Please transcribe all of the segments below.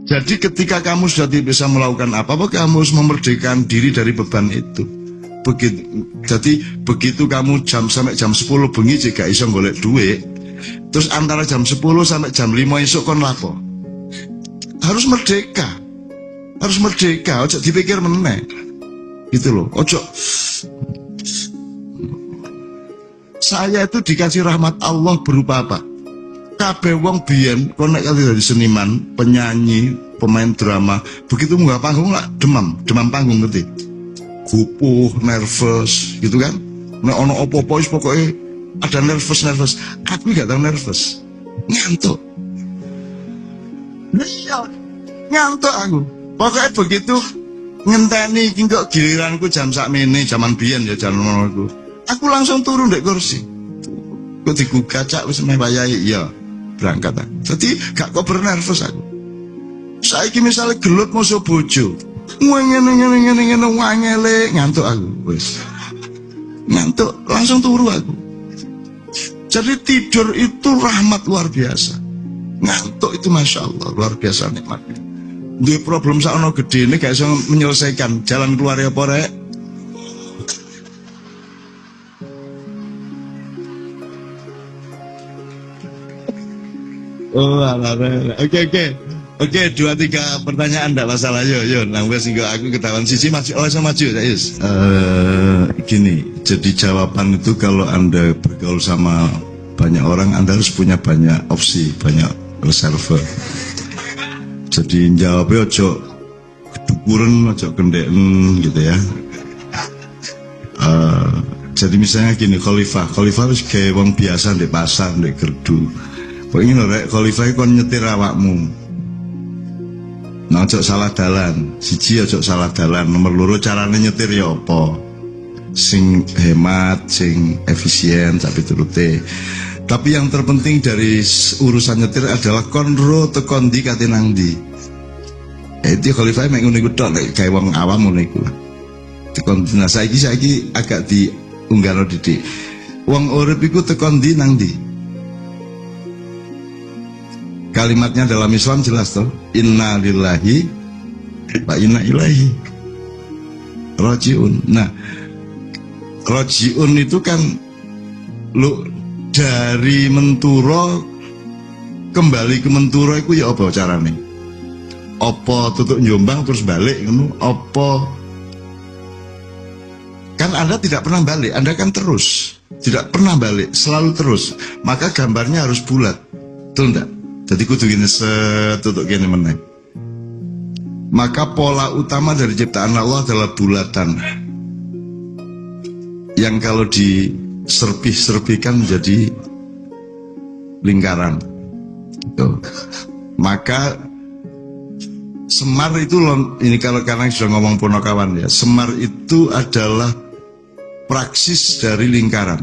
Jadi ketika kamu sudah tidak bisa melakukan apa-apa, kamu harus memerdekakan diri dari beban itu. Jadi begitu kamu sampai jam 10 bengi jika iso golek duit, terus antara jam 10 sampai jam 5 esok kon lapo. Harus merdeka. Harus merdeka, ojo dipikir meneh. Gitu loh, ojo. Saya itu dikasih rahmat Allah berupa apa? Kabeh wong biyen konek kali dari seniman, penyanyi, pemain drama, begitu munggah panggung lah demam panggung ngerti. Gupuh, nervous, gitu kan? Nek ono opo-opo wis pokoke ada nervous. Aku gak tau nervous. Ngantuk. Iya, ngantuk aku. Pokoknya begitu ngenteni iki kok giliranku jam sakmene, jaman biyen ya jaman ngono aku langsung turun ndek kursi. Kok digugacak wis meh wayahe ya. Berangkat aku. Jadi gak kok nervous aku. Saiki misalnya gelut musuh bojo, ngene wangele ngantuk aku wis. Ngantuk langsung turu aku. Jadi tidur itu rahmat luar biasa. Ngantuk itu masya Allah luar biasa nikmatnya. Duwe problem sakno gedene gak iso menyelesaikan, jalan keluar ya apa rek? Oh, Oke, 2-3 pertanyaan enggak masalah. Yo, nanggung sehingga aku ketahuan sisi maju. Oh, sama maju, Yus. Gini, jadi jawaban itu kalau Anda bergaul sama banyak orang, Anda harus punya banyak opsi, banyak reserve. Jadi jawabnya ojo kedukuran, ojo kendeken gitu ya. Jadi misalnya gini, Khalifah harus kayak wong biasa di pasar, di gerdu. Pokoknya rek Khalifah kon nyetir awakmu. Nah, ojo salah dalan. Siji ojo salah dalan. Nomor loro carane nyetir ya apa? Sing hemat, sing efisien, tapi turute. Tapi yang terpenting dari urusan nyetir adalah konro tekon ndi kate nang ndi. Itu Khalifah mek ngono iku tok nek gawe wong awam ngono iku. Tekon nah saiki agak diunggahno didik. Wong urip iku tekon ndi nang ndi? Kalimatnya dalam Islam jelas toh, inna lillahi wa inna ilaihi rajiun. Nah, rajiun itu kan lu dari menturo kembali ke menturo itu ya apa carane? Apa tutup Jombang terus balik ngono? Apa kan Anda tidak pernah balik, Anda kan terus tidak pernah balik, selalu terus. Maka gambarnya harus bulat, betul enggak? Jadi kudu gini setutuk gini meneh. Maka pola utama dari ciptaan Allah adalah bulatan, yang kalau diserpih-serpihkan menjadi lingkaran. Tuh. Maka Semar itu ini kalau karena sudah ngomong Ponokawan ya, Semar itu adalah praksis dari lingkaran.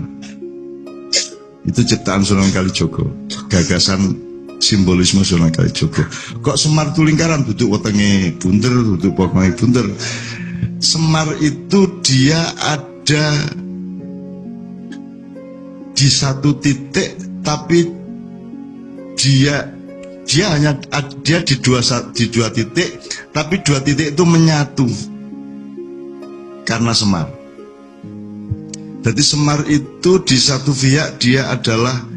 Itu ciptaan Sunan Kalijogo, gagasan simbolisme Sunan Kalijogo. Kok Semar itu lingkaran, duduk wetenge bunder, duduk pokoknya bunder. Semar itu dia ada di satu titik, tapi dia di dua titik, tapi dua titik itu menyatu karena Semar. Jadi Semar itu di satu pihak dia adalah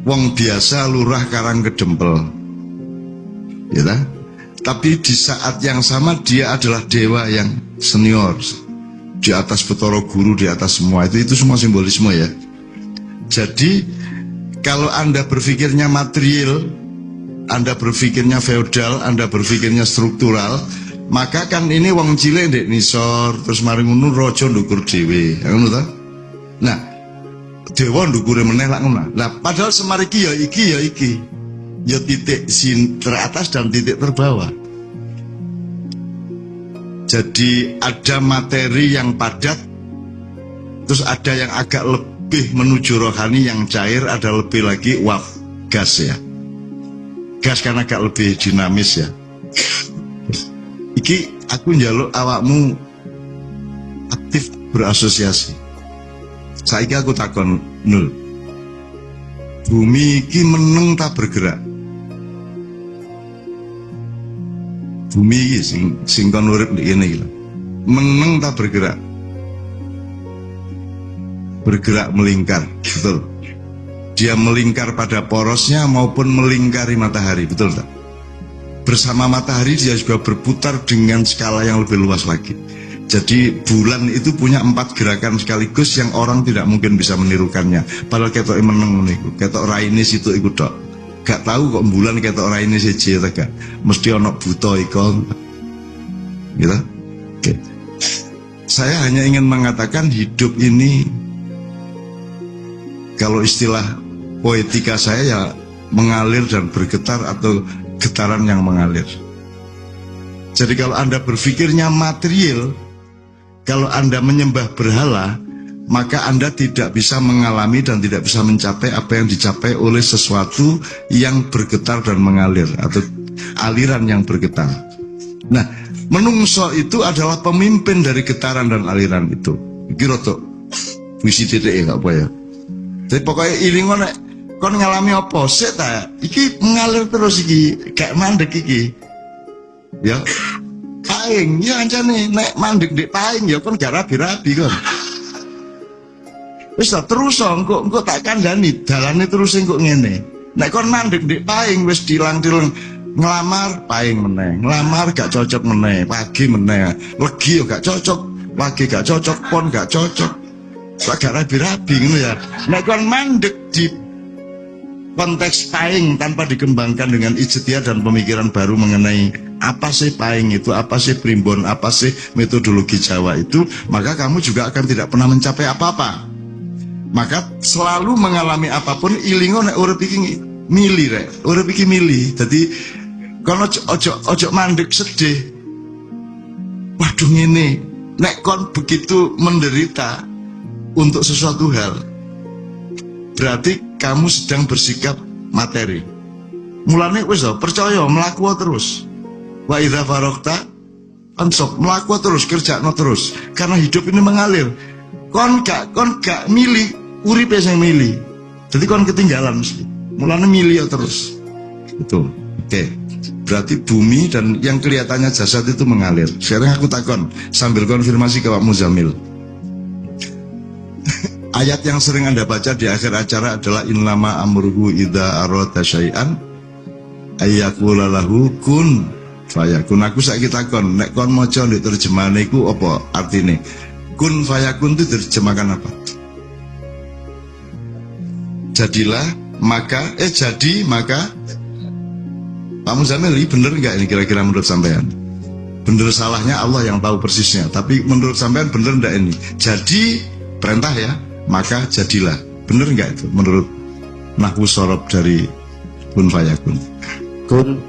wong biasa lurah Karang Kedempel, ya tak? Tapi di saat yang sama dia adalah dewa yang senior, di atas Betara Guru, di atas semua itu semua simbolisme ya. Jadi kalau Anda berpikirnya material, Anda berpikirnya feodal, Anda berpikirnya struktural, maka kan ini wong cilik ndek nisor, terus mari ngono raja ndukur dhewe, ngono ta? Nah, dewa ndukure meneh lak ngono. Lah padahal Semar iki ya iki. Ya titik teratas dan titik terbawah. Jadi ada materi yang padat, terus ada yang agak lebih menuju rohani, yang cair, ada lebih lagi gas ya. Gas kan agak lebih dinamis ya. Iki aku njaluk awakmu aktif berasosiasi. Saiki aku takon nul. Bumi iki meneng tak bergerak. bumi iki sing kon urip ndek kene iki. Meneng tak bergerak. Bergerak melingkar, betul. Dia melingkar pada porosnya maupun melingkari matahari, betul tak? Bersama matahari dia juga berputar dengan skala yang lebih luas lagi. Jadi bulan itu punya 4 gerakan sekaligus yang orang tidak mungkin bisa menirukannya. Padahal ketok meneng niku, ketok raine situ iku tok. Gak tahu kok bulan ketok raine siji ta gak. Mesti ana buta iku. Gitu. Oke. Saya hanya ingin mengatakan hidup ini, kalau istilah poetika saya ya mengalir dan bergetar atau getaran yang mengalir. Jadi kalau Anda berpikirnya material, kalau Anda menyembah berhala, maka Anda tidak bisa mengalami dan tidak bisa mencapai apa yang dicapai oleh sesuatu yang bergetar dan mengalir atau aliran yang bergetar. Nah, menungso itu adalah pemimpin dari getaran dan aliran itu. Kira tuh, puisi titik ya apa ya? Jadi pokoknya ilingo nek kon ngalami apa sik ta? Iki mengalir terus iki, gak mandek iki. Ya. Paing, ya ancane nek mandek ndek paing ya kon gak rabi-rabi kon. Wis ta terus engko tak kandhani dalane terus engko ngene. Nek kon mandek ndek paing wis dilang-dilang ngelamar paing meneh, ngelamar gak cocok meneh, pagi meneh, legi yo gak cocok, pagi gak cocok, pon gak cocok. Gak rabi-rabi ngono ya. Nek kon mandek di konteks paing tanpa dikembangkan dengan ijtihad dan pemikiran baru mengenai apa sih paing itu, apa sih primbon, apa sih metodologi Jawa itu, maka kamu juga akan tidak pernah mencapai apa-apa. Maka selalu mengalami apapun ilingo nek urip iki mili rek, urip iki mili. Dadi kon ojo mandek sedih. Waduh ngene, nek kon begitu menderita untuk sesuatu hal, berarti kamu sedang bersikap materi. Mulane wis percaya mlaku terus. Wa idza faraqta ansok mlaku terus, kerjakno terus. Karena hidup ini mengalir. Kon gak milih, uripe sing milih. Jadi kon ketinggalan mesti. Mulane milih terus. Itu. Oke. Berarti bumi dan yang kelihatannya jasad itu mengalir. Sekarang aku takon sambil konfirmasi ke Pak Muzamil. Ayat yang sering Anda baca di akhir acara adalah innama amruhu idza arada syai'an ayyaqula lahu kun fayakun. Aku saiki takon, nek kon maca ndek terjemahane iku apa artine? Kun fayakun itu diterjemahkan apa? Jadilah maka jadi maka. Pak Muzamil, ini bener nggak ini kira-kira menurut sampean? Bener salahnya Allah yang tahu persisnya. Tapi menurut sampean bener nggak ini? Jadi perintah ya, maka jadilah. Bener nggak itu menurut nahwu sorob dari kun fayakun? Kun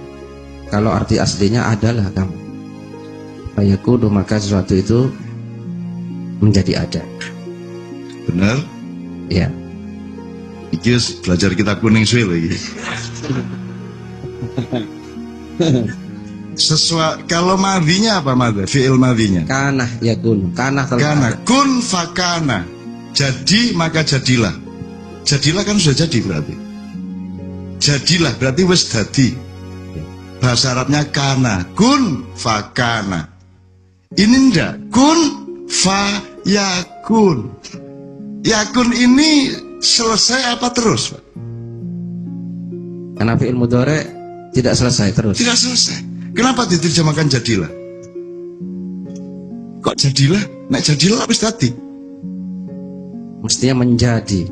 kalau arti aslinya adalah kamu. Fayakun maka sesuatu itu menjadi ada. Bener? Ya. Iki belajar kitab kuning suwe lagi. Kalau madhinya apa madhi? Fi'il madhinya Kana yakun. Kana kun fakana. Jadi maka jadilah. Jadilah kan sudah jadi berarti. Jadilah berarti wis dadi. Bahasa Arabnya kana. Kun fakana. Ini ndak. Kun fayakun. Yakun ini selesai apa terus, Pak? Karena fi'il mudhari tidak selesai terus. Tidak selesai. Kenapa diterjemahkan jadilah? Kok jadilah? Nek jadilah habis tadi. Mestinya menjadi.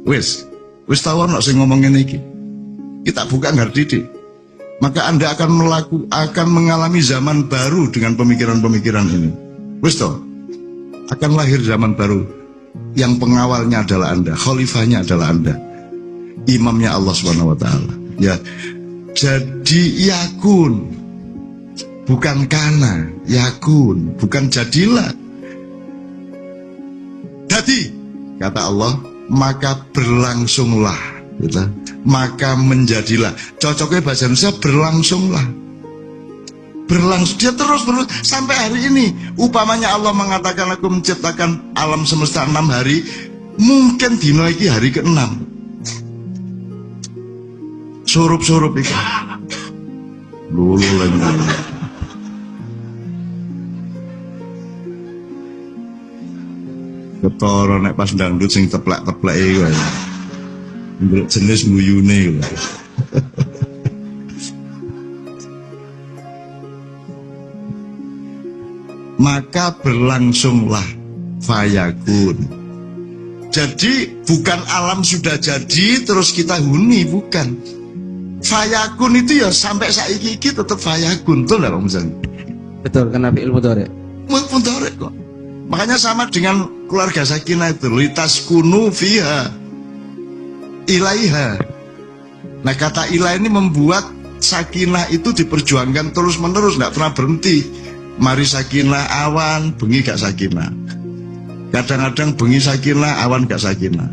Wis tahu ono sing ngomong ngene iki. Kita buka ngerti. Maka Anda akan mengalami zaman baru dengan pemikiran-pemikiran ini. Wis toh? Akan lahir zaman baru yang pengawalnya adalah Anda, khalifahnya adalah Anda, imamnya Allah Subhanahu wa taala. Ya. Jadi yakun, bukan kana, yakun, bukan jadilah. Jadi kata Allah, maka berlangsunglah, gitu. Maka menjadilah. Cocoknya bahasa Indonesia berlangsunglah. Berlangsung, dia terus sampai hari ini. Upamanya Allah mengatakan aku menciptakan alam semesta 6 hari, mungkin dino iki hari ke-6. Surup-surup itu Lulu lagi. Ketara nek pas dangdut sing teplak-teplak iku. Ndelok jenis guyune iku. Maka berlangsunglah fayakun. Jadi bukan alam sudah jadi terus kita huni, bukan. Fayakun itu ya sampai saiki iki tetap fayakun, betul enggak Pak Muzani? Betul, karena fi'il mudhari. Mudhari kok. Makanya sama dengan keluarga sakinah itu, litas kunu fiha ilaiha. Nah kata ilah ini membuat sakinah itu diperjuangkan terus menerus, nggak pernah berhenti. Mari sakinah awan, bengi gak sakinah. Kadang-kadang bengi sakinah, awan gak sakinah.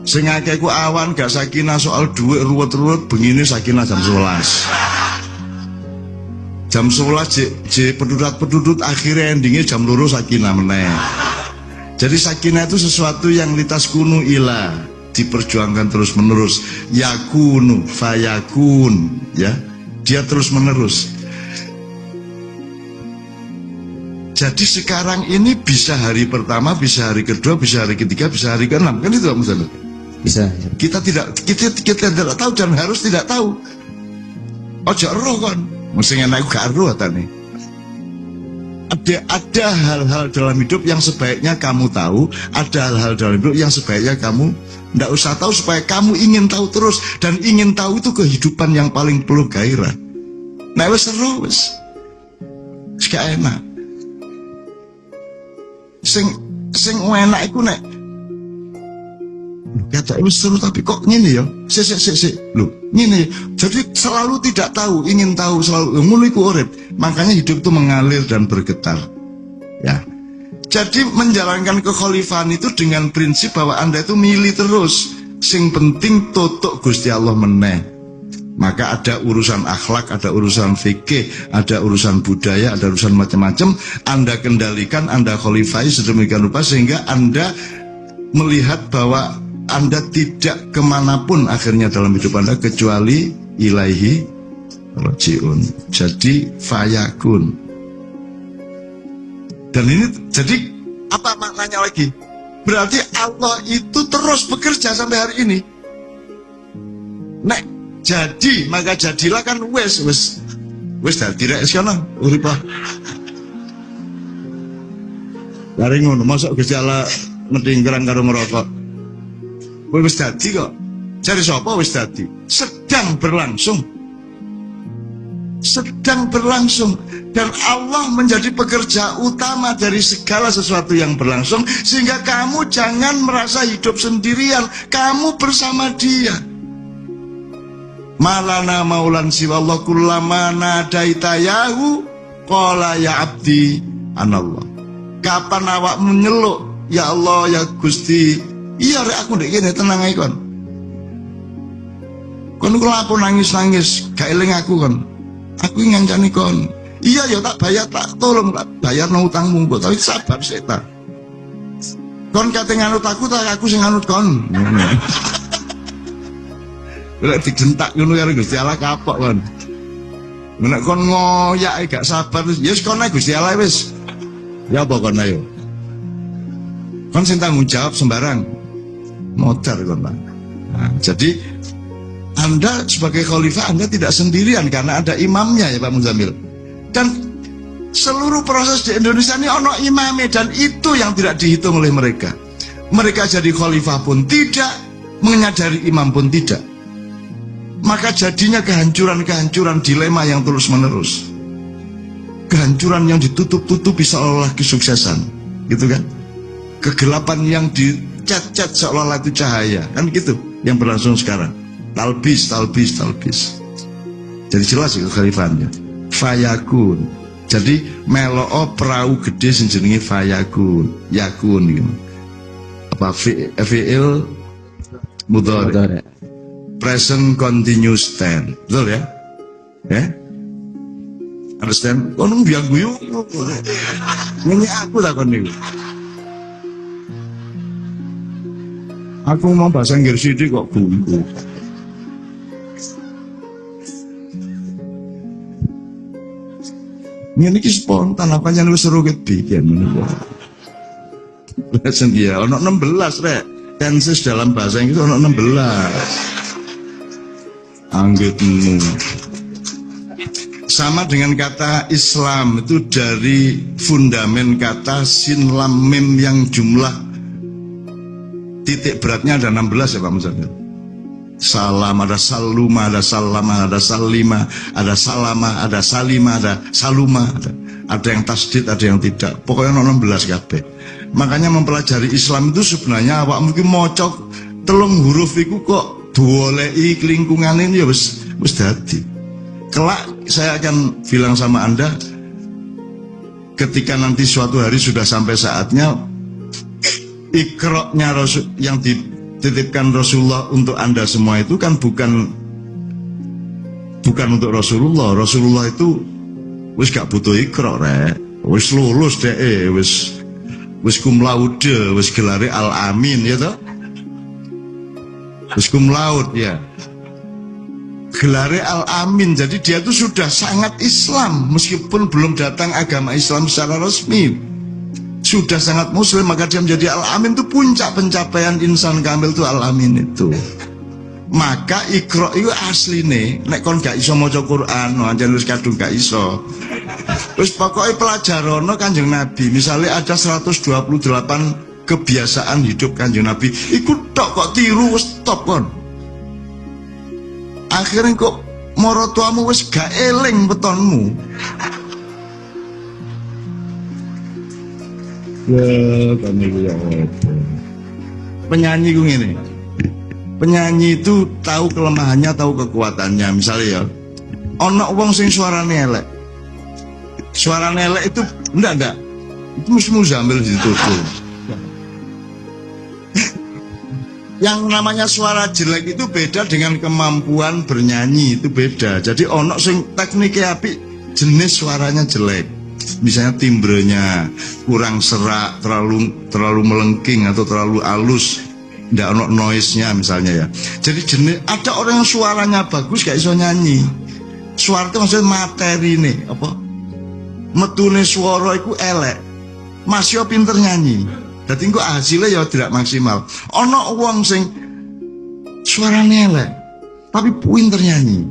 Sing akeh ku awan gak sakinah soal duit ruwet-ruwet, bengi ini sakinah jam 11. Jam 11 je pedudut akhirnya endingnya jam 2 sakinah meneh. Jadi sakinah itu sesuatu yang litas kunu ilah, diperjuangkan terus menerus. Yakunu fayakun, ya, dia terus menerus. Jadi sekarang ini bisa hari pertama, bisa hari kedua, bisa hari ketiga, bisa hari ke-6, kan itu Pak Muzani? Bisa. Ya. Kita tidak tahu dan harus tidak tahu. Ojo roh kan, mesti enak gak roh tadi. Ada hal-hal dalam hidup yang sebaiknya kamu tahu, ada hal-hal dalam hidup yang sebaiknya kamu tidak usah tahu supaya kamu ingin tahu terus, dan ingin tahu itu kehidupan yang paling perlu gairah. Nah wes seru wes, gak enak. Sing enak iku nek kata wis seru tapi kok ngene ya. Sik. Lho, ngene. Jadi selalu tidak tahu, ingin tahu selalu. Ngono iku urip. Makanya hidup itu mengalir dan bergetar. Ya. Jadi menjalankan kekhalifahan itu dengan prinsip bahwa Anda itu milih terus. Sing penting totok Gusti Allah meneh. Maka ada urusan akhlak, ada urusan fikih, ada urusan budaya, ada urusan macam-macam. Anda kendalikan, Anda khalifai sedemikian rupa sehingga Anda melihat bahwa Anda tidak kemanapun akhirnya dalam hidup Anda kecuali ilaihi rajiun. Jadi fayakun. Dan ini jadi apa maknanya lagi? Berarti Allah itu terus bekerja sampai hari ini. Nek jadi, maka jadilah kan wes dadi rek sekono uripa. Lari ngono, mosok Gusti Allah mendingkrang karo ngerokok. Wes dadi kok. Cari sapa wes dadi? Sedang berlangsung. Dan Allah menjadi pekerja utama dari segala sesuatu yang berlangsung, sehingga kamu jangan merasa hidup sendirian, kamu bersama Dia. Malana maulan siwallah kullama nadaita yahu qala ya abdi anallah. Kapan awak menyeluk ya Allah ya Gusti, iya rek aku ndek kene tenang ae kon. Kon kula aku nangis gak eling aku kon. Aku ngancani kon. Iya ya tak bayar, tak tolong tak bayar no utangmu kok, tapi sabar sik ta. Kon kate nganut aku tak aku sing nganut kon. Lek digentak ngono karo Gusti Allah kapok kon. Nek kon ngoyak gak sabar wis ya kon ae Gusti Allah wis. Ya apa kon ayo. Kon sing tanggung jawab sembarang. Modar kon. Nah, jadi Anda sebagai khalifah Anda tidak sendirian karena ada imamnya ya Pak Muzamil. Dan seluruh proses di Indonesia ini ono imamnya, dan itu yang tidak dihitung oleh mereka. Mereka jadi khalifah pun tidak, menyadari imam pun tidak. Maka jadinya kehancuran-kehancuran, dilema yang terus menerus. Kehancuran yang ditutup-tutupi seolah-olah kesuksesan, gitu kan? Kegelapan yang dicat-cat seolah-olah itu cahaya, kan gitu yang berlangsung sekarang. Talbis. Jadi jelas itu khalifahannya. Fayakun. Jadi meloo perahu gede sing jenenge fayakun, yakun gitu. Apa fi'il mudhari. Present continuous tense, betul ya? Ya? Understand? Kono biang guyu. Ini aku takon niku. Aku mau bahasa Inggris ini kok buntu. Ngene iki spontan apa jan wis seru bikin ngono. Lesen dia ono 16 rek. Tenses dalam bahasa Inggris ono 16. Anggitmu. Sama dengan kata Islam itu dari fundamen kata sin lam mim yang jumlah titik beratnya ada 16 ya Pak Musafir. Salam, ada saluma, ada salama, ada salima, ada salama, ada salima, ada saluma, ada yang tasdid, ada yang tidak. Pokoknya 16 kabeh. Makanya mempelajari Islam itu sebenarnya awak mungkin mocok telung huruf iku kok duolei kelingkungan ini ya wis dadi. Kelak saya akan bilang sama Anda ketika nanti suatu hari sudah sampai saatnya ikroknya Rasul yang dititipkan Rasulullah untuk Anda semua itu kan bukan untuk Rasulullah. Rasulullah itu wis gak butuh ikrok rek, wis lulus deh, wis cum laude, wis gelare al amin ya toh, wis cum laude ya, gelare al amin. Jadi dia itu sudah sangat Islam meskipun belum datang agama Islam secara resmi. Sudah sangat muslim, maka dia menjadi al-amin. Itu puncak pencapaian insan kamil itu al-amin itu. Maka ikro itu asli nih, nek kon gak iso maca Quran, no anjen wis kadung gak iso. Wis pokoke pelajarono Kanjeng Nabi. Misalnya ada 128 kebiasaan hidup Kanjeng Nabi, iku tok kok tiru wis stop kon. Akhirnya kok marotuamu wis gak eling betonmu. Ya, kami ya. Penyanyi gue ngene. Penyanyi itu tahu kelemahannya, tahu kekuatannya. Misalnya ya, ono wong sing suarane elek. Suarane elek itu enggak. Itu mesti Muzammil di situ. Yang namanya suara jelek itu beda dengan kemampuan bernyanyi, itu beda. Jadi ono sing tekniknya apik, jenis suaranya jelek. Misalnya timbrenya kurang serak, terlalu melengking atau terlalu halus, tidak ada noise-nya misalnya ya. Jadi jenis ada orang yang suaranya bagus gak iso nyanyi. Suara itu maksudnya materi nih, apa? Metune suara itu elek, masih pinter nyanyi. Jadi kok hasilnya ya tidak maksimal. Ono wong sing suaranya elek, tapi pinter nyanyi.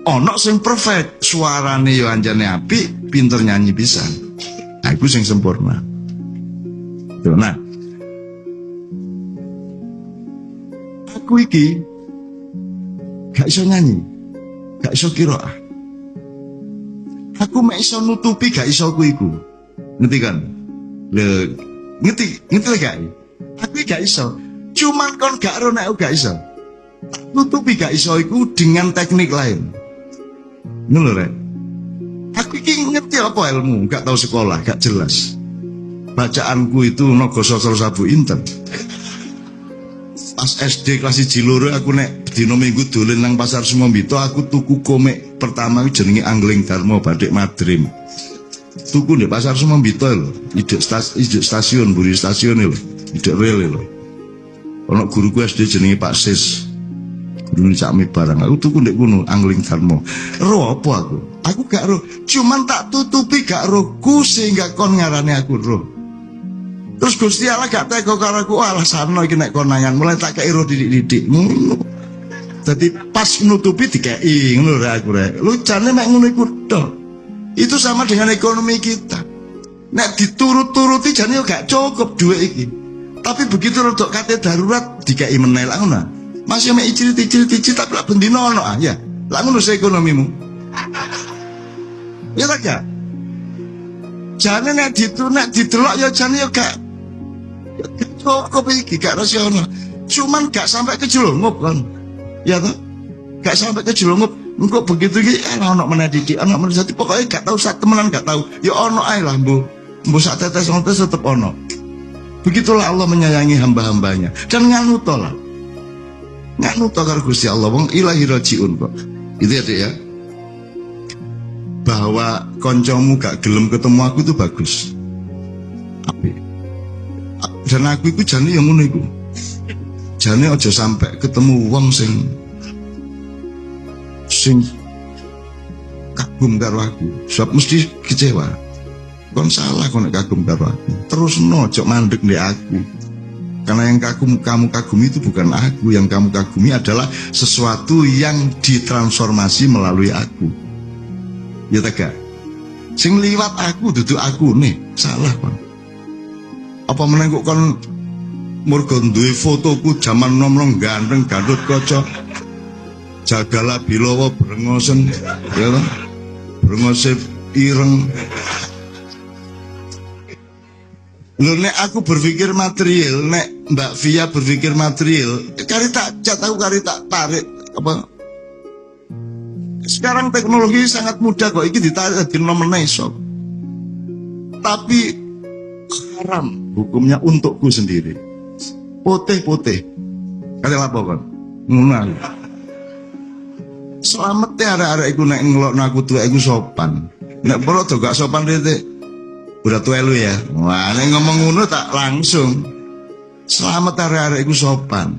Ono sing perfect, suarane yo anjane apik, pinter nyanyi bisa. Nah, iku sing sempurna. Tuh, nah. Aku iki gak iso nyanyi, gak iso qiraah. Aku mek iso nutupi gak iso iku. Ngerti kan? Ngerti gak? Aku gak iso. Cuman kon gak ro nek aku gak iso. Nutupi gak iso iku dengan teknik lain. Ngono rek. Aku iki ngerti apa ilmu, gak tahu sekolah, gak jelas. Bacaanku itu naga sastra sabu inten. Pas SD kelas 1 loro aku nek dina Minggu dolen nang Pasar Sumambito, aku tuku komik pertama jenenge Angling Darmo Badik Madrim. Tuku nek Pasar Sumambito lho, idek stasiun, buri stasiun lho, idek rel lho. Ono guruku SD jenenge Pak Sis. Dulu cakmi barang, aku tuku ndek kono Angling Darmo. Roh apa aku? Aku gak roh, cuman tak tutupi gak rohku sehingga kon ngarani aku roh. Terus Gusti Allah gak teko karo aku, alah sarno iki nek konangan, mulai tak kei roh didik-didik. Ngono. Dadi pas nutupi dikei ngono rek aku rek. Lu jane mek ngono iku tok. Itu sama dengan ekonomi kita. Nek diturut-turuti jane yo gak cukup duit iki. Tapi begitu rodok kate darurat dikei meneh lah ngono. Masih mek icil-icil tapi lak bendino ono ah ya. Lah ngono ekonomimu. Ya tak ya? Jane nek didelok ya jane ya gak cukup iki gak rasional. Cuman gak sampai kejelungup kan. Ya toh? Gak sampai kejelungup. Engko begitu iki ono meneh didik, ono meneh dadi pokoke gak tau sak temenan gak tau. Ya ono ae lah mbuh sak tetes-tetes tetep ono. Begitulah Allah menyayangi hamba-hambanya. Dan nganuto lah. Nganuto karo Gusti Allah wong ilahi rajiun kok. Itu ya Dik ya. Bahwa koncomu gak gelem ketemu aku itu bagus. Apik. Dan aku iku jane yang ngono iku. Jane aja sampai ketemu wong sing kagum karo aku. Sebab mesti kecewa. Kon salah kon nek kagum karo aku. Terus ojo mandek ndek aku. Karena yang kamu kagumi itu bukan aku. Yang kamu kagumi adalah sesuatu yang ditransformasi melalui aku. Ya tak? Sing liwat aku duduk aku nih. Salah kon. Apa meneh kok kon mergo duwe fotoku jaman nom-nom ganteng gandut kaca. Jagala bilawa brengosen ya toh. Brengose ireng. Lho nek aku berpikir material, nek Mbak Via berpikir material, kari tak tarik apa? Sekarang teknologi sangat mudah kok, iki ditarik di nomor iso. Tapi haram hukumnya untukku sendiri. Poteh. Kali apa kan? Ngono. Selamat ya arek-arek iku nek ngelokno aku tuwek iku sopan. Nek perlu to gak sopan rete. Udah tua lu ya. Wah, nek ngomong ngono tak langsung. Selamat arek-arek iku sopan.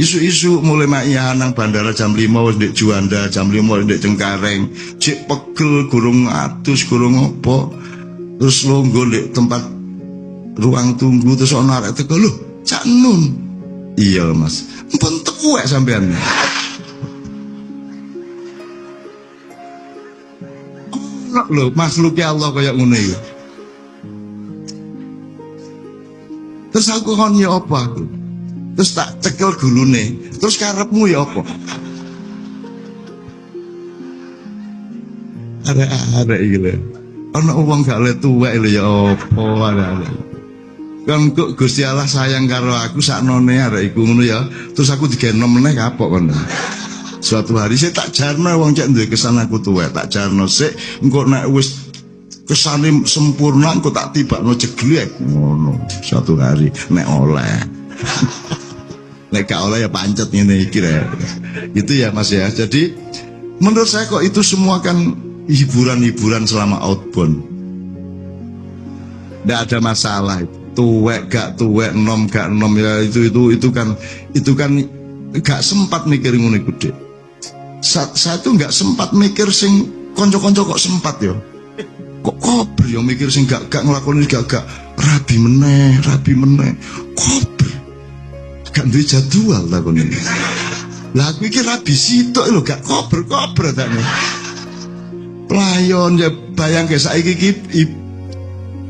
Isu-isu mulai maia nang bandara jam 5 wis ndek Juanda, jam 5 wis ndek Cengkareng. Cek pegel gurung atus, gurung opo. Terus longgo ndek tempat ruang tunggu terus ana arek teko lho, Cak Nun. Iya, Mas. Mpun tekuek sampean. Lho, makhluknya Allah kaya ngono iki. Terus aku kon ya apa aku? Terus tak cekel gulune. Terus karepmu ya apa? Ada iki lho. Ana wong gak le tuwek lho ya apa ada. Kan kok Gusti Allah sayang karo aku saknone arek iku ngono ya. Terus aku digenom meneh kapok kon. Suatu hari saya tak jarno wong cek duwe kesan aku tuwek, tak jarno sik engko nek wis kesane sempurna engko tak tibakno jeglek ngono. Suatu hari nek oleh. Nek gak oleh ya pancet ngene iki rek. Itu ya Mas ya. Jadi menurut saya kok itu semua kan hiburan-hiburan selama outbound. Nggak ada masalah itu. Tuwek gak tuwek, nom gak nom ya itu kan gak sempat mikir ngono iku, Dik. Saya tuh nggak sempat mikir sing konco-konco kok sempat ya. Kok kober ya mikir sing gak ngelakoni gak rabi meneh. Kober. Gak duwe jadwal takon iki. Lah aku iki rabi sitok lho gak kober ta nih. Playon ya bayangke saiki iki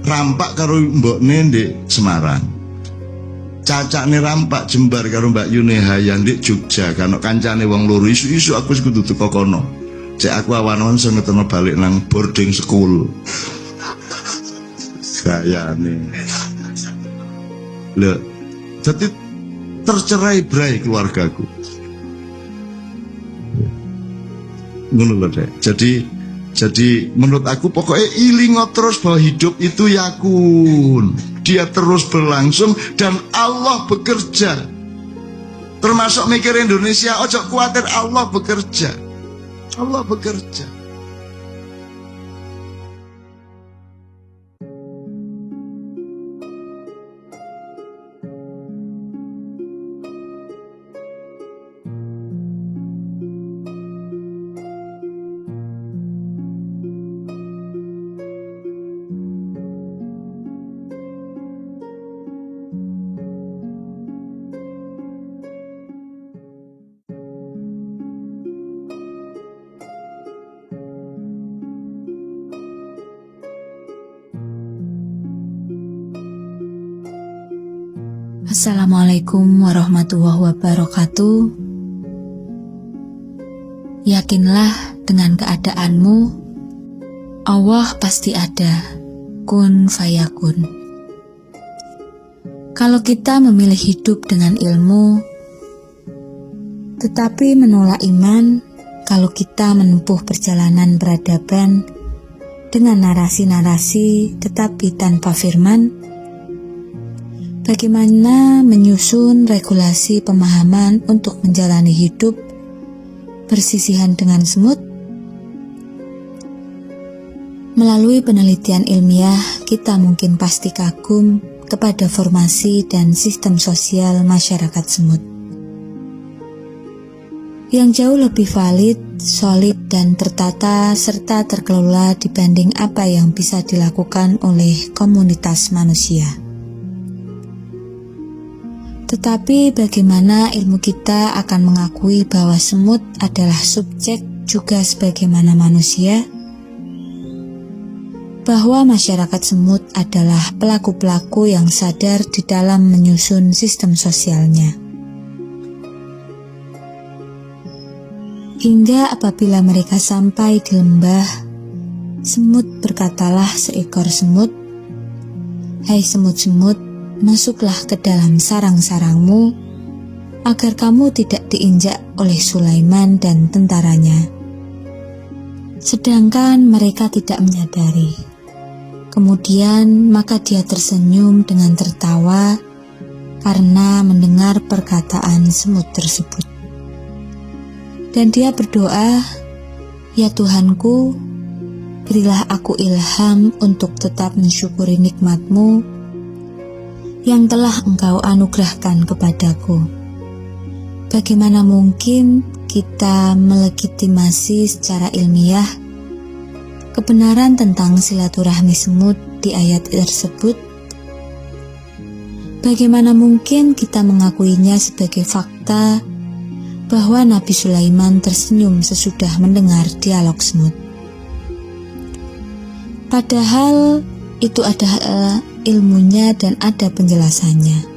rampak karo mbokne ndek Semarang. Cacakne rampak jembar karo Mbak Yune Hayan di Jogja kano kancane wong loro isu-isu aku kudu teko kono. Cek aku awan-awan sing ngeteno balik nang boarding school. Sayane. Lho, jadi tercerai-berai keluargaku. Ngono lho, Dek. Jadi menurut aku pokoknya ilingo terus bahwa hidup itu yakun. Dia terus berlangsung dan Allah bekerja. Termasuk mikir Indonesia, ojo khawatir Allah bekerja. Allah bekerja. Assalamualaikum warahmatullahi wabarakatuh. Yakinlah dengan keadaanmu, Allah pasti ada, kun fayakun. Kalau kita memilih hidup dengan ilmu, tetapi menolak iman, kalau kita menempuh perjalanan peradaban dengan narasi-narasi tetapi tanpa firman, bagaimana menyusun regulasi pemahaman untuk menjalani hidup bersisihan dengan semut? Melalui penelitian ilmiah, kita mungkin pasti kagum kepada formasi dan sistem sosial masyarakat semut. yang jauh lebih valid, solid, dan tertata serta terkelola dibanding apa yang bisa dilakukan oleh komunitas manusia. Tetapi bagaimana ilmu kita akan mengakui bahwa semut adalah subjek juga sebagaimana manusia? Bahwa masyarakat semut adalah pelaku-pelaku yang sadar di dalam menyusun sistem sosialnya. Hingga apabila mereka sampai di lembah, semut berkatalah seekor semut, "Hai semut-semut, masuklah ke dalam sarang-sarangmu, agar kamu tidak diinjak oleh Sulaiman dan tentaranya." Sedangkan mereka tidak menyadari. Kemudian maka dia tersenyum dengan tertawa karena mendengar perkataan semut tersebut. Dan dia berdoa, "Ya Tuhanku, berilah aku ilham untuk tetap mensyukuri nikmat-Mu yang telah Engkau anugerahkan kepadaku." Bagaimana mungkin kita melegitimasi secara ilmiah kebenaran tentang silaturahmi semut di ayat tersebut? Bagaimana mungkin kita mengakuinya sebagai fakta bahwa Nabi Sulaiman tersenyum sesudah mendengar dialog semut? Padahal itu adalah ilmunya dan ada penjelasannya.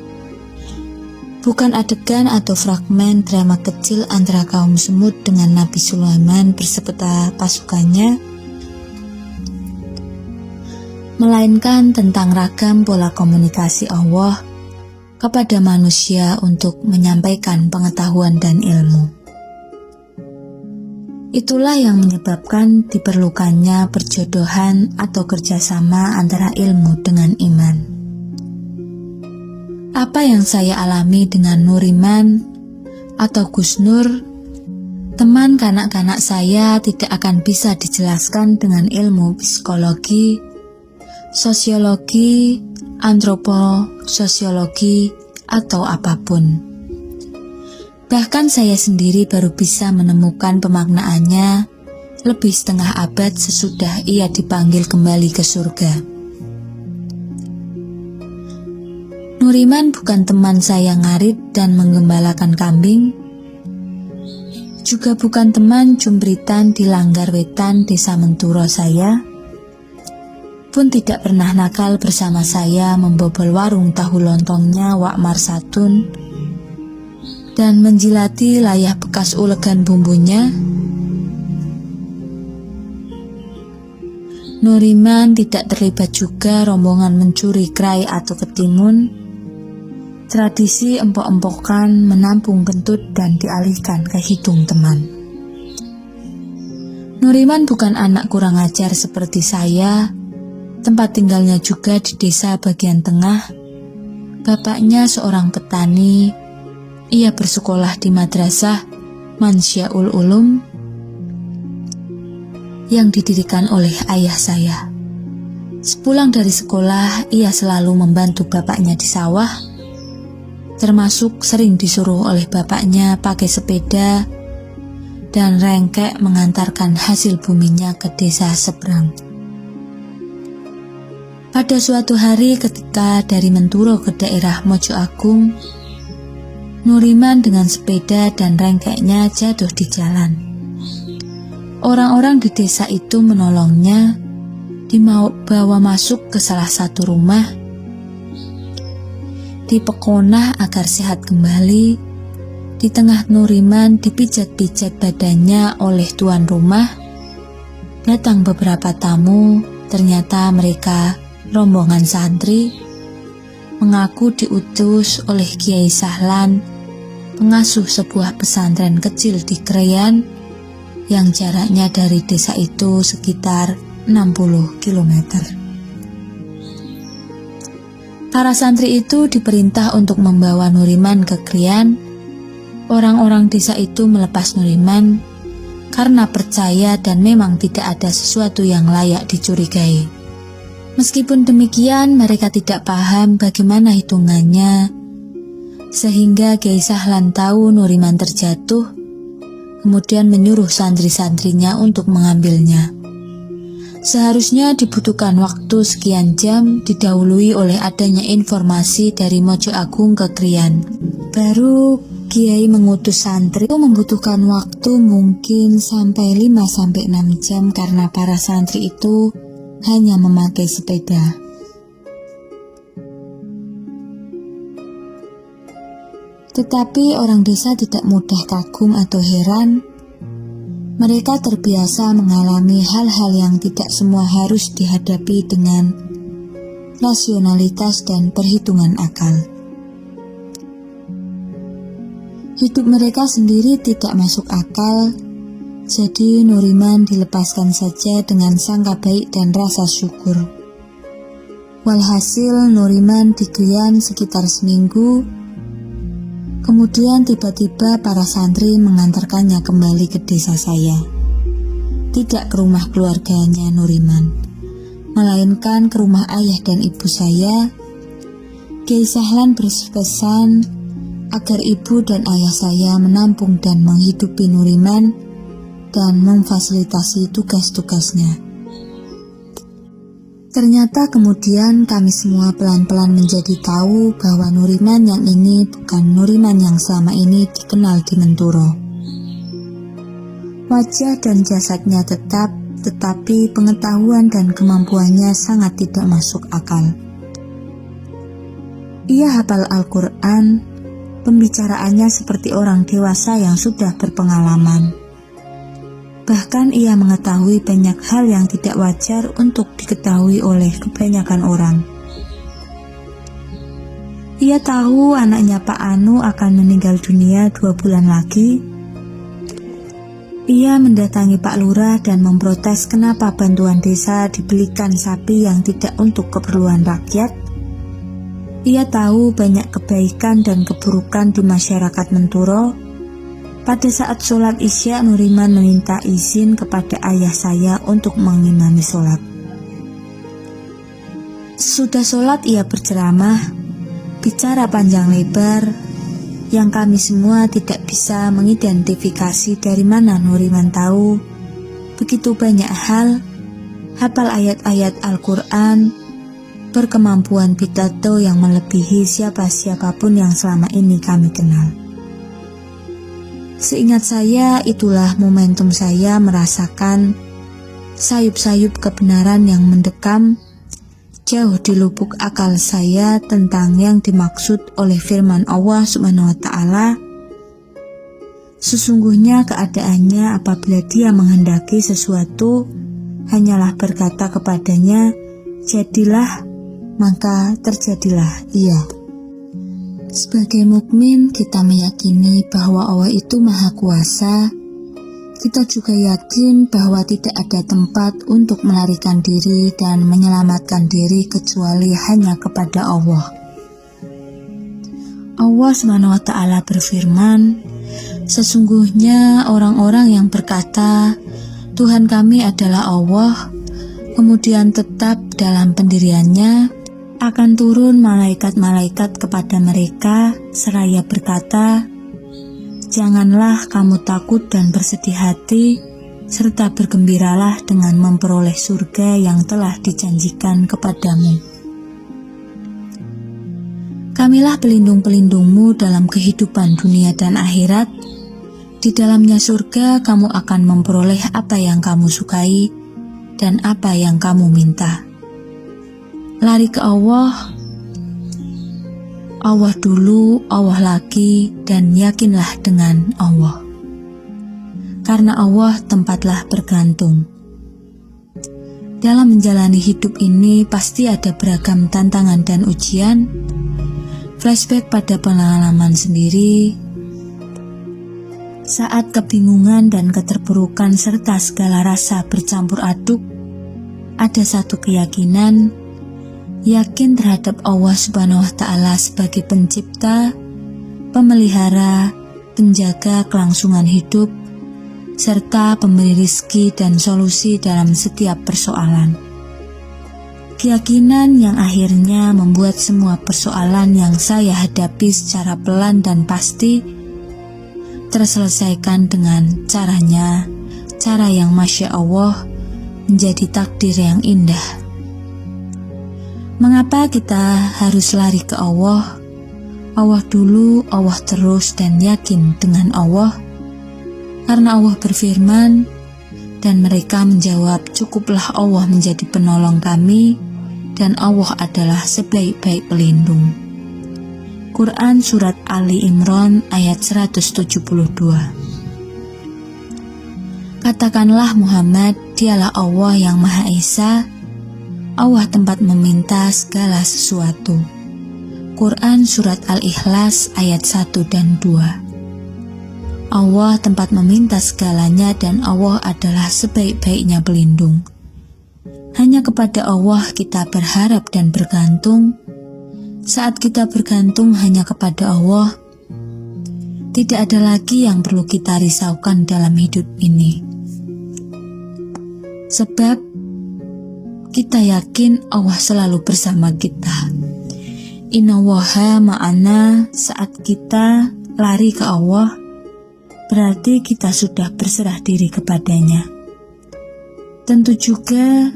Bukan adegan atau fragmen drama kecil antara kaum semut dengan Nabi Sulaiman beserta pasukannya, melainkan tentang ragam pola komunikasi Allah kepada manusia untuk menyampaikan pengetahuan dan ilmu. Itulah yang menyebabkan diperlukannya perjodohan atau kerjasama antara ilmu dengan iman. Apa yang saya alami dengan Nuriman atau Gus Nur, teman kanak-kanak saya, tidak akan bisa dijelaskan dengan ilmu psikologi, sosiologi, antropososiologi, atau apapun. Bahkan saya sendiri baru bisa menemukan pemaknaannya lebih setengah abad sesudah ia dipanggil kembali ke surga. Nuriman bukan teman saya ngarit dan menggembalakan kambing, juga bukan teman jumbritan di Langgar Wetan, Desa Menturo saya, pun tidak pernah nakal bersama saya membobol warung tahu lontongnya Wak Marsatun dan menjilati layah bekas ulegan bumbunya. Nuriman tidak terlibat juga rombongan mencuri krai atau ketimun, tradisi empok-empokan menampung kentut dan dialihkan ke hidung teman. Nuriman bukan anak kurang ajar seperti saya. Tempat tinggalnya juga di desa bagian tengah. Bapaknya seorang petani. Ia bersekolah di madrasah Mansyaul Ulum yang didirikan oleh ayah saya. Sepulang dari sekolah, ia selalu membantu bapaknya di sawah, termasuk sering disuruh oleh bapaknya pakai sepeda dan rengkek mengantarkan hasil buminya ke desa seberang. Pada suatu hari ketika dari Menturo ke daerah Mojo Agung, Nuriman dengan sepeda dan rengkeknya jatuh di jalan. Orang-orang di desa itu menolongnya, dibawa masuk ke salah satu rumah, dipekonah agar sehat kembali. Di tengah Nuriman dipijat-pijat badannya oleh tuan rumah. Datang beberapa tamu, ternyata mereka rombongan santri, mengaku diutus oleh Kiai Sahlan, pengasuh sebuah pesantren kecil di Kreyan yang jaraknya dari desa itu sekitar 60 km. Para santri itu diperintah untuk membawa Nuriman ke Kreyan. Orang-orang desa itu melepas Nuriman karena percaya dan memang tidak ada sesuatu yang layak dicurigai. Meskipun demikian, mereka tidak paham bagaimana hitungannya, sehingga Kiai Sahlan tahu Nuriman terjatuh, kemudian menyuruh santri-santrinya untuk mengambilnya. Seharusnya dibutuhkan waktu sekian jam didahului oleh adanya informasi dari Mojo Agung ke Krian. Baru Kiai mengutus santri. Itu membutuhkan waktu mungkin sampai 5-6 jam karena para santri itu hanya memakai sepeda. Tetapi orang desa tidak mudah kagum atau heran. Mereka terbiasa mengalami hal-hal yang tidak semua harus dihadapi dengan rasionalitas dan perhitungan akal. Hidup mereka sendiri tidak masuk akal, jadi Nuriman dilepaskan saja dengan sangka baik dan rasa syukur. Walhasil Nuriman di Krian sekitar seminggu, kemudian tiba-tiba para santri mengantarkannya kembali ke desa saya. Tidak ke rumah keluarganya Nuriman, melainkan ke rumah ayah dan ibu saya. Kiai Sahlan berpesan agar ibu dan ayah saya menampung dan menghidupi Nuriman dan memfasilitasi tugas-tugasnya. Ternyata kemudian kami semua pelan-pelan menjadi tahu bahwa Nuriman yang ini bukan Nuriman yang selama ini dikenal di Menturo. Wajah dan jasadnya tetap, tetapi pengetahuan dan kemampuannya sangat tidak masuk akal. Ia hafal Al-Quran, pembicaraannya seperti orang dewasa yang sudah berpengalaman. Bahkan ia mengetahui banyak hal yang tidak wajar untuk diketahui oleh kebanyakan orang. Ia tahu anaknya Pak Anu akan meninggal dunia 2 bulan lagi. Ia mendatangi Pak Lurah dan memprotes kenapa bantuan desa dibelikan sapi yang tidak untuk keperluan rakyat. Ia tahu banyak kebaikan dan keburukan di masyarakat Menturo. Pada saat sholat Isya, Nuriman meminta izin kepada ayah saya untuk mengimami sholat. Sesudah sholat ia berceramah, bicara panjang lebar, yang kami semua tidak bisa mengidentifikasi dari mana Nuriman tahu begitu banyak hal, hafal ayat-ayat Al-Quran, berkemampuan pidato yang melebihi siapapun yang selama ini kami kenal. Seingat saya, itulah momentum saya merasakan sayup-sayup kebenaran yang mendekam jauh di lubuk akal saya tentang yang dimaksud oleh firman Allah Subhanahu wa Ta'ala. Sesungguhnya keadaannya apabila dia menghendaki sesuatu, hanyalah berkata kepadanya, jadilah, maka terjadilah ia. Sebagai mukmin, kita meyakini bahwa Allah itu Maha Kuasa. Kita juga yakin bahwa tidak ada tempat untuk melarikan diri dan menyelamatkan diri kecuali hanya kepada Allah. Allah SWT berfirman, sesungguhnya orang-orang yang berkata, Tuhan kami adalah Allah, kemudian tetap dalam pendiriannya, akan turun malaikat-malaikat kepada mereka seraya berkata, janganlah kamu takut dan bersedih hati, serta bergembiralah dengan memperoleh surga yang telah dijanjikan kepadamu. Kamilah pelindung-pelindungmu dalam kehidupan dunia dan akhirat. Di dalamnya surga kamu akan memperoleh apa yang kamu sukai dan apa yang kamu minta. Lari ke Allah, Allah dulu, Allah lagi, dan yakinlah dengan Allah. Karena Allah tempatlah bergantung. Dalam menjalani hidup ini pasti ada beragam tantangan dan ujian. Flashback pada pengalaman sendiri, saat kebingungan dan keterpurukan serta segala rasa bercampur aduk, ada satu keyakinan, yakin terhadap Allah Subhanahu wa Ta'ala sebagai pencipta, pemelihara, penjaga kelangsungan hidup, serta pemberi rizki dan solusi dalam setiap persoalan. Keyakinan yang akhirnya membuat semua persoalan yang saya hadapi secara pelan dan pasti terselesaikan dengan caranya, cara yang Masya Allah, menjadi takdir yang indah. Mengapa kita harus lari ke Allah? Allah dulu, Allah terus, dan yakin dengan Allah. Karena Allah berfirman, dan mereka menjawab, cukuplah Allah menjadi penolong kami, dan Allah adalah sebaik-baik pelindung. Quran Surat Ali Imran ayat 172. Katakanlah Muhammad, dialah Allah yang Maha Esa, Allah tempat meminta segala sesuatu. Quran Surat Al-Ikhlas ayat 1 dan 2. Allah tempat meminta segalanya dan Allah adalah sebaik-baiknya pelindung. Hanya kepada Allah kita berharap dan bergantung. Saat kita bergantung hanya kepada Allah, tidak ada lagi yang perlu kita risaukan dalam hidup ini. Sebab kita yakin Allah selalu bersama kita. Innallaha ma'ana. Saat kita lari ke Allah, berarti kita sudah berserah diri kepadanya. Tentu juga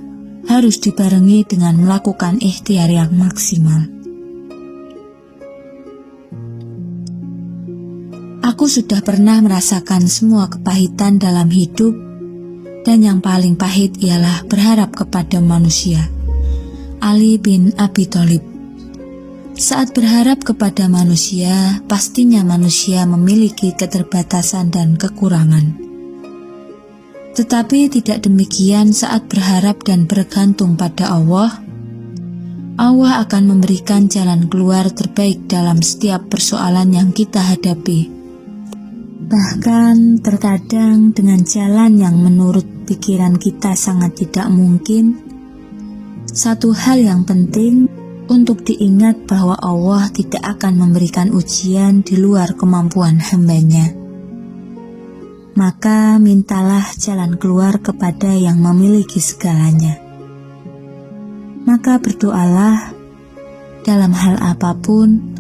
harus dibarengi dengan melakukan ikhtiar yang maksimal. Aku sudah pernah merasakan semua kepahitan dalam hidup, dan yang paling pahit ialah berharap kepada manusia. Ali bin Abi Thalib. Saat berharap kepada manusia, pastinya manusia memiliki keterbatasan dan kekurangan. Tetapi tidak demikian saat berharap dan bergantung pada Allah. Allah akan memberikan jalan keluar terbaik dalam setiap persoalan yang kita hadapi. Bahkan terkadang dengan jalan yang menurut pikiran kita sangat tidak mungkin. Satu hal yang penting untuk diingat bahwa Allah tidak akan memberikan ujian di luar kemampuan hamba-Nya. Maka mintalah jalan keluar kepada yang memiliki segalanya. Maka berdoalah dalam hal apapun,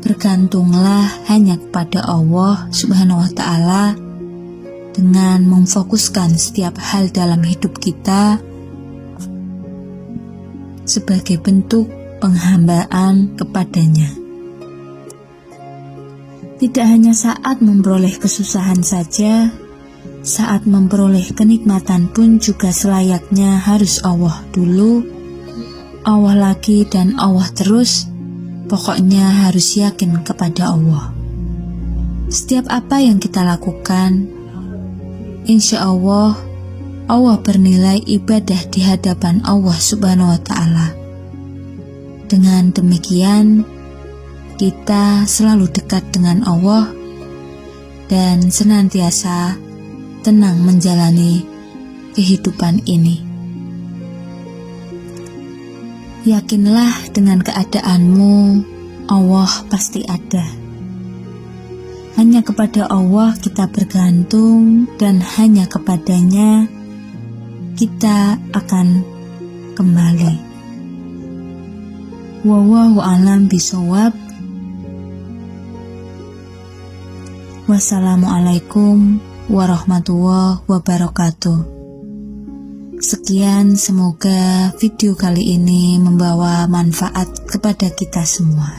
bergantunglah hanya kepada Allah Subhanahu wa Ta'ala dengan memfokuskan setiap hal dalam hidup kita sebagai bentuk penghambaan kepadanya. Tidak hanya saat memperoleh kesusahan saja, saat memperoleh kenikmatan pun juga selayaknya harus Allah dulu, Allah lagi, dan Allah terus. Pokoknya harus yakin kepada Allah. Setiap apa yang kita lakukan, insya Allah, Allah bernilai ibadah di hadapan Allah Subhanahu wa Ta'ala. Dengan demikian, kita selalu dekat dengan Allah dan senantiasa tenang menjalani kehidupan ini. Yakinlah dengan keadaanmu, Allah pasti ada. Hanya kepada Allah kita bergantung dan hanya kepadanya kita akan kembali. Wallahu a'lam bishawab. Wassalamualaikum warahmatullahi wabarakatuh. Sekian, semoga video kali ini membawa manfaat kepada kita semua.